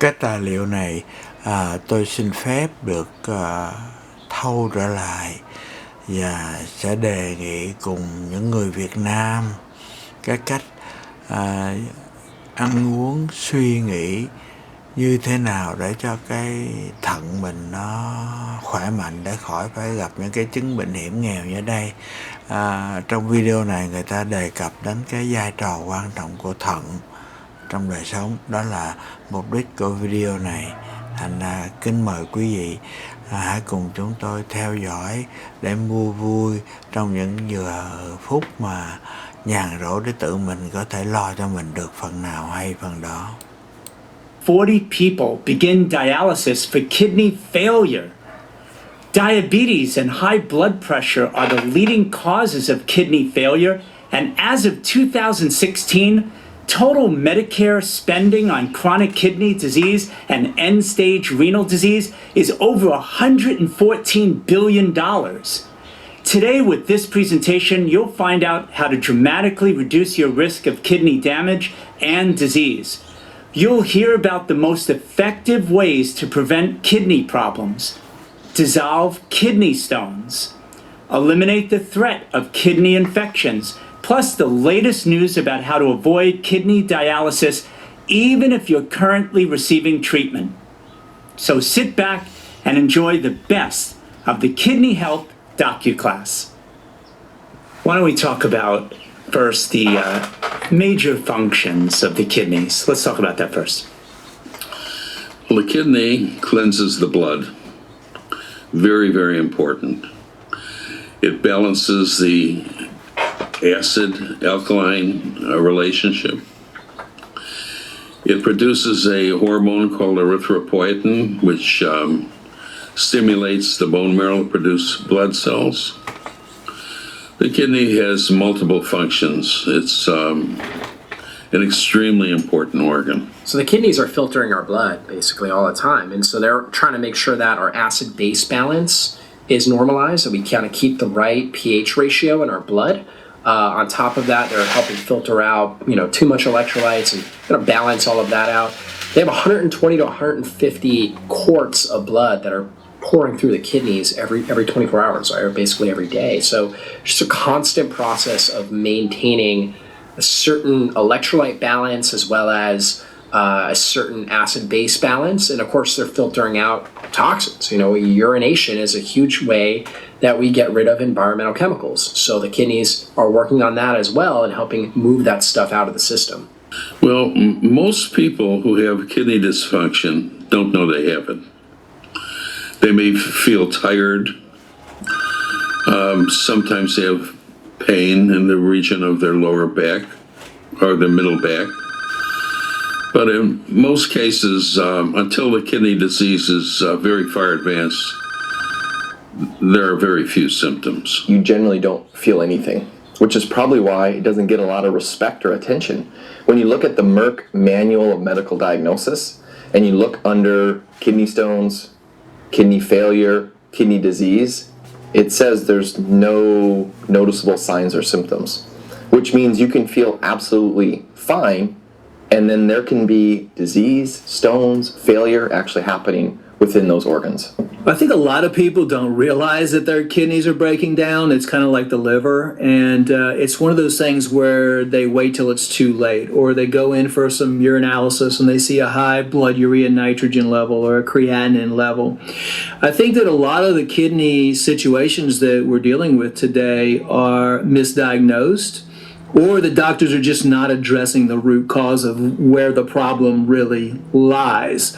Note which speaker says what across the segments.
Speaker 1: Cái tài liệu này tôi xin phép được thâu trở lại và sẽ đề nghị cùng những người Việt Nam cái cách ăn uống, suy nghĩ như thế nào để cho cái thận mình nó khỏe mạnh, để khỏi phải gặp những cái chứng bệnh hiểm nghèo như đây. Trong video này người ta đề cập đến cái vai trò quan trọng của thận trong đời sống. Đó là mục đích của video này. Thành ra kính mời quý vị hãy cùng chúng tôi theo dõi để mua vui trong những giờ phút mà nhàn rỗi, để tự mình có thể lo cho mình được phần nào hay phần đó.
Speaker 2: 40 people begin dialysis for kidney failure. Diabetes and high blood pressure are the leading causes of kidney failure, and as of 2016, total Medicare spending on chronic kidney disease and end-stage renal disease is over $114 billion. Today, with this presentation, you'll find out how to dramatically reduce your risk of kidney damage and disease. You'll hear about the most effective ways to prevent kidney problems, dissolve kidney stones, eliminate the threat of kidney infections, plus the latest news about how to avoid kidney dialysis even if you're currently receiving treatment. So sit back and enjoy the best of the Kidney Health docu-class. Why don't we talk about first the major functions of the kidneys? Let's talk about that first.
Speaker 3: Well, the kidney cleanses the blood. Very, very important. It balances the acid-alkaline relationship. It produces a hormone called erythropoietin, which stimulates the bone marrow to produce blood cells. The kidney has multiple functions. It's an extremely important organ.
Speaker 4: So the kidneys are filtering our blood basically all the time, and so they're trying to make sure that our acid-base balance is normalized, that we kind of keep the right pH ratio in our blood. On top of that, they're helping filter out, too much electrolytes and kind of balance all of that out. They have 120 to 150 quarts of blood that are pouring through the kidneys every 24 hours, or basically every day. So just a constant process of maintaining a certain electrolyte balance as well as a certain acid-base balance. And of course, they're filtering out toxins. Urination is a huge way that we get rid of environmental chemicals. So the kidneys are working on that as well and helping move that stuff out of the system.
Speaker 3: Well, most people who have kidney dysfunction don't know they have it. They may feel tired. Sometimes they have pain in the region of their lower back or their middle back. But in most cases, until the kidney disease is very far advanced, there are very few symptoms.
Speaker 5: You generally don't feel anything, which is probably why it doesn't get a lot of respect or attention. When you look at the Merck Manual of Medical Diagnosis, and you look under kidney stones, kidney failure, kidney disease, it says there's no noticeable signs or symptoms, which means you can feel absolutely fine, and then there can be disease, stones, failure actually happening within those organs.
Speaker 6: I think a lot of people don't realize that their kidneys are breaking down. It's kind of like the liver, and it's one of those things where they wait till it's too late, or they go in for some urinalysis and they see a high blood urea nitrogen level or a creatinine level. I think that a lot of the kidney situations that we're dealing with today are misdiagnosed, or the doctors are just not addressing the root cause of where the problem really lies.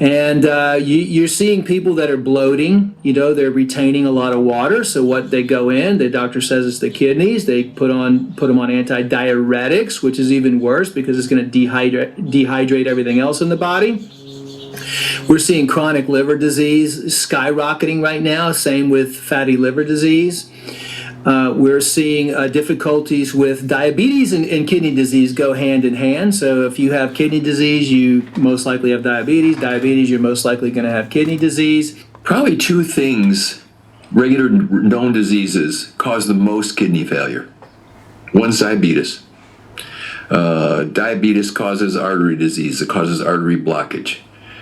Speaker 6: And you're seeing people that are bloating, they're retaining a lot of water. So what they go in, the doctor says it's the kidneys. They put them on antidiuretics, which is even worse because it's going to dehydrate everything else in the body. We're seeing chronic liver disease skyrocketing right now, same with fatty liver disease. We're seeing difficulties with diabetes and kidney disease go hand in hand. So if you have kidney disease, you most likely have diabetes. Diabetes, you're most likely going to have kidney disease.
Speaker 7: Probably two things, regular known diseases, cause the most kidney failure. One's diabetes. Diabetes causes artery disease. It causes artery blockage.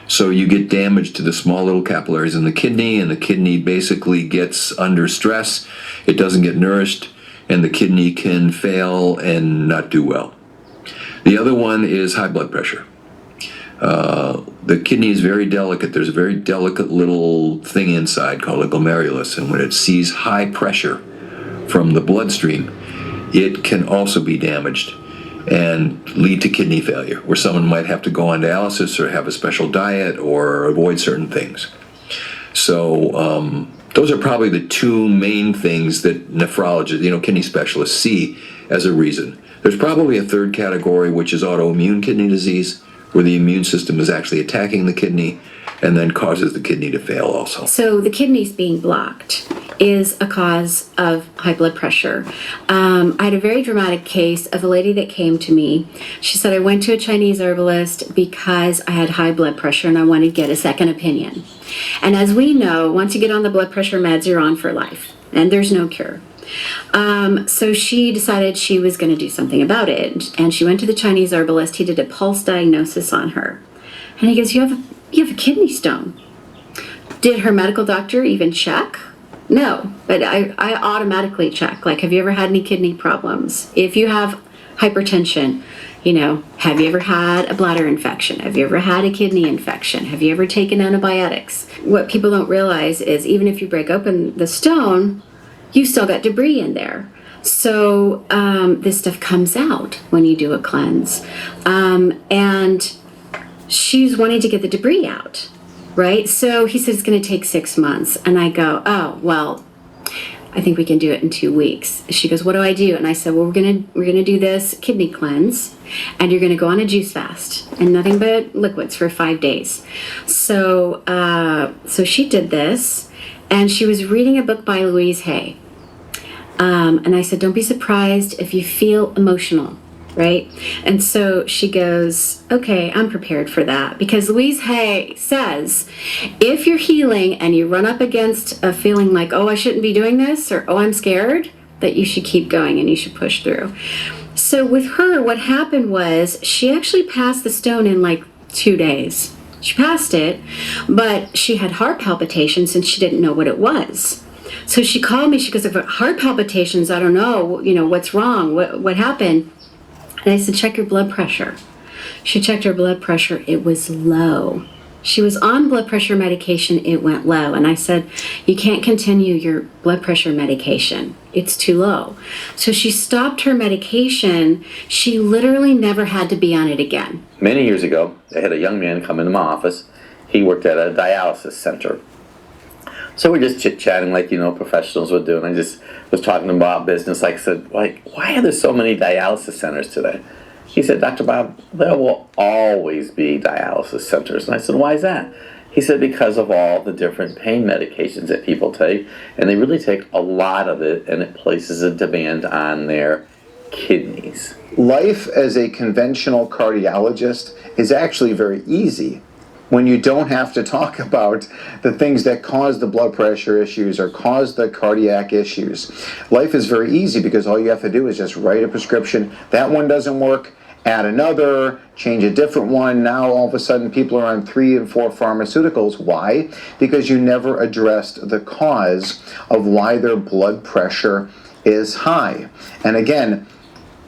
Speaker 7: So you get damage to the small little capillaries in the kidney, and the kidney basically gets under stress. It doesn't get nourished, and the kidney can fail and not do well. The other one is high blood pressure. The kidney is very delicate. There's a very delicate little thing inside called a glomerulus, and when it sees high pressure from the bloodstream, it can also be damaged and lead to kidney failure, where someone might have to go on dialysis or have a special diet or avoid certain things. So those are probably the two main things that nephrologists, kidney specialists see as a reason. There's probably a third category, which is autoimmune kidney disease, where the immune system is actually attacking the kidney and then causes the kidney to fail also.
Speaker 8: So the kidneys being blocked is a cause of high blood pressure. I had a very dramatic case of a lady that came to me. She said, I went to a Chinese herbalist because I had high blood pressure and I wanted to get a second opinion. And as we know, once you get on the blood pressure meds, you're on for life and there's no cure. So she decided she was going to do something about it. And she went to the Chinese herbalist. He did a pulse diagnosis on her. And he goes, you have a kidney stone. Did her medical doctor even check? No, but I automatically check. Like, have you ever had any kidney problems? If you have hypertension, have you ever had a bladder infection? Have you ever had a kidney infection? Have you ever taken antibiotics? What people don't realize is even if you break open the stone, you still got debris in there. So this stuff comes out when you do a cleanse. And she's wanting to get the debris out, right? So he said it's going to take 6 months. And I go, oh, well, I think we can do it in 2 weeks. She goes, what do I do? And I said, well, we're gonna do this kidney cleanse, and you're gonna go on a juice fast and nothing but liquids for 5 days. So she did this, and she was reading a book by Louise Hay. And I said, don't be surprised if you feel emotional, right? And so she goes, okay, I'm prepared for that. Because Louise Hay says, if you're healing and you run up against a feeling like, oh, I shouldn't be doing this, or oh, I'm scared, that you should keep going and you should push through. So with her, what happened was she actually passed the stone in like 2 days. She passed it, but she had heart palpitations and she didn't know what it was. So she called me, she goes, I've got heart palpitations, I don't know, what's wrong, what happened? And I said, check your blood pressure. She checked her blood pressure, it was low. She was on blood pressure medication, it went low. And I said, you can't continue your blood pressure medication, it's too low. So she stopped her medication, she literally never had to be on it again.
Speaker 9: Many years ago, I had a young man come into my office. He worked at a dialysis center. So we're just chit-chatting like, professionals would do. And I just was talking about business. Like I said, why are there so many dialysis centers today? He said, Dr. Bob, there will always be dialysis centers. And I said, why is that? He said, because of all the different pain medications that people take. And they really take a lot of it, and it places a demand on their kidneys.
Speaker 10: Life as a conventional cardiologist is actually very easy when you don't have to talk about the things that cause the blood pressure issues or cause the cardiac issues. Life is very easy because all you have to do is just write a prescription. That one doesn't work, add another, change a different one. Now all of a sudden people are on 3 and 4 pharmaceuticals. Why? Because you never addressed the cause of why their blood pressure is high. And again,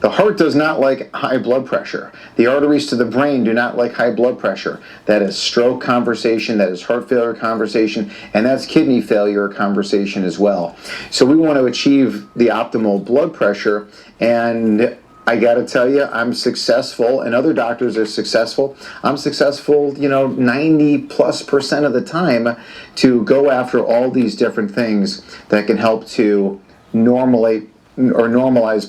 Speaker 10: the heart does not like high blood pressure. The arteries to the brain do not like high blood pressure. That is stroke conversation, that is heart failure conversation, and that's kidney failure conversation as well. So we want to achieve the optimal blood pressure, and I got to tell you, I'm successful, and other doctors are successful. I'm successful, 90+% of the time to go after all these different things that can help to normalize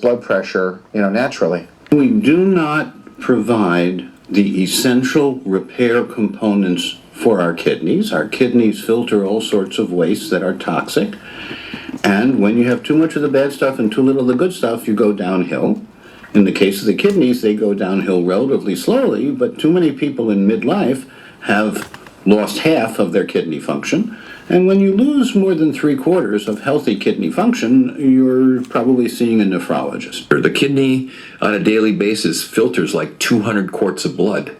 Speaker 10: blood pressure, naturally.
Speaker 11: We do not provide the essential repair components for our kidneys. Our kidneys filter all sorts of waste that are toxic. And when you have too much of the bad stuff and too little of the good stuff, you go downhill. In the case of the kidneys, they go downhill relatively slowly, but too many people in midlife have lost half of their kidney function. And when you lose more than 3/4 of healthy kidney function, you're probably seeing a nephrologist.
Speaker 7: The kidney on a daily basis filters like 200 quarts of blood.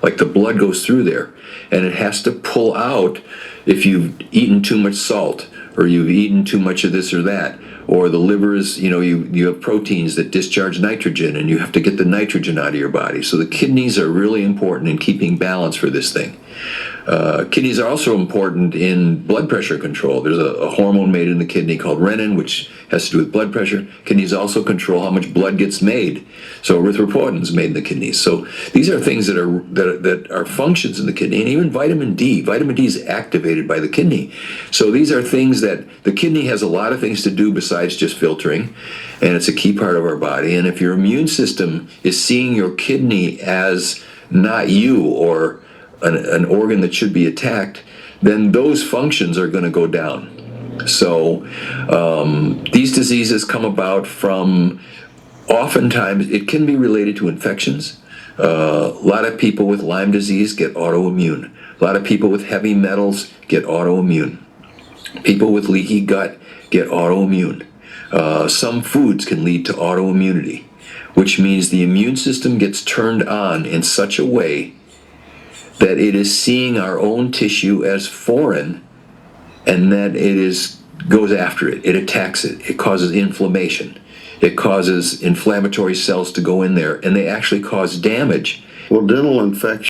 Speaker 7: Like the blood goes through there, and it has to pull out if you've eaten too much salt, or you've eaten too much of this or that, or the liver is, you have proteins that discharge nitrogen, and you have to get the nitrogen out of your body. So the kidneys are really important in keeping balance for this thing. Kidneys are also important in blood pressure control. There's a hormone made in the kidney called renin, which has to do with blood pressure. Kidneys also control how much blood gets made. So erythropoietin is made in the kidneys. So these are things that are functions in the kidney, and even vitamin D. Vitamin D is activated by the kidney. So these are things that the kidney has a lot of things to do besides just filtering, and it's a key part of our body. And if your immune system is seeing your kidney as not you, or an organ that should be attacked, then those functions are going to go down. So these diseases come about from, oftentimes, it can be related to infections. A lot of people with Lyme disease get autoimmune. A lot of people with heavy metals get autoimmune. People with leaky gut get autoimmune. Some foods can lead to autoimmunity, which means the immune system gets turned on in such a way that it is seeing our own tissue as foreign, and that it goes after it. It attacks it. It causes inflammation. It causes inflammatory cells to go in there, and they actually cause damage.
Speaker 3: Well, dental infection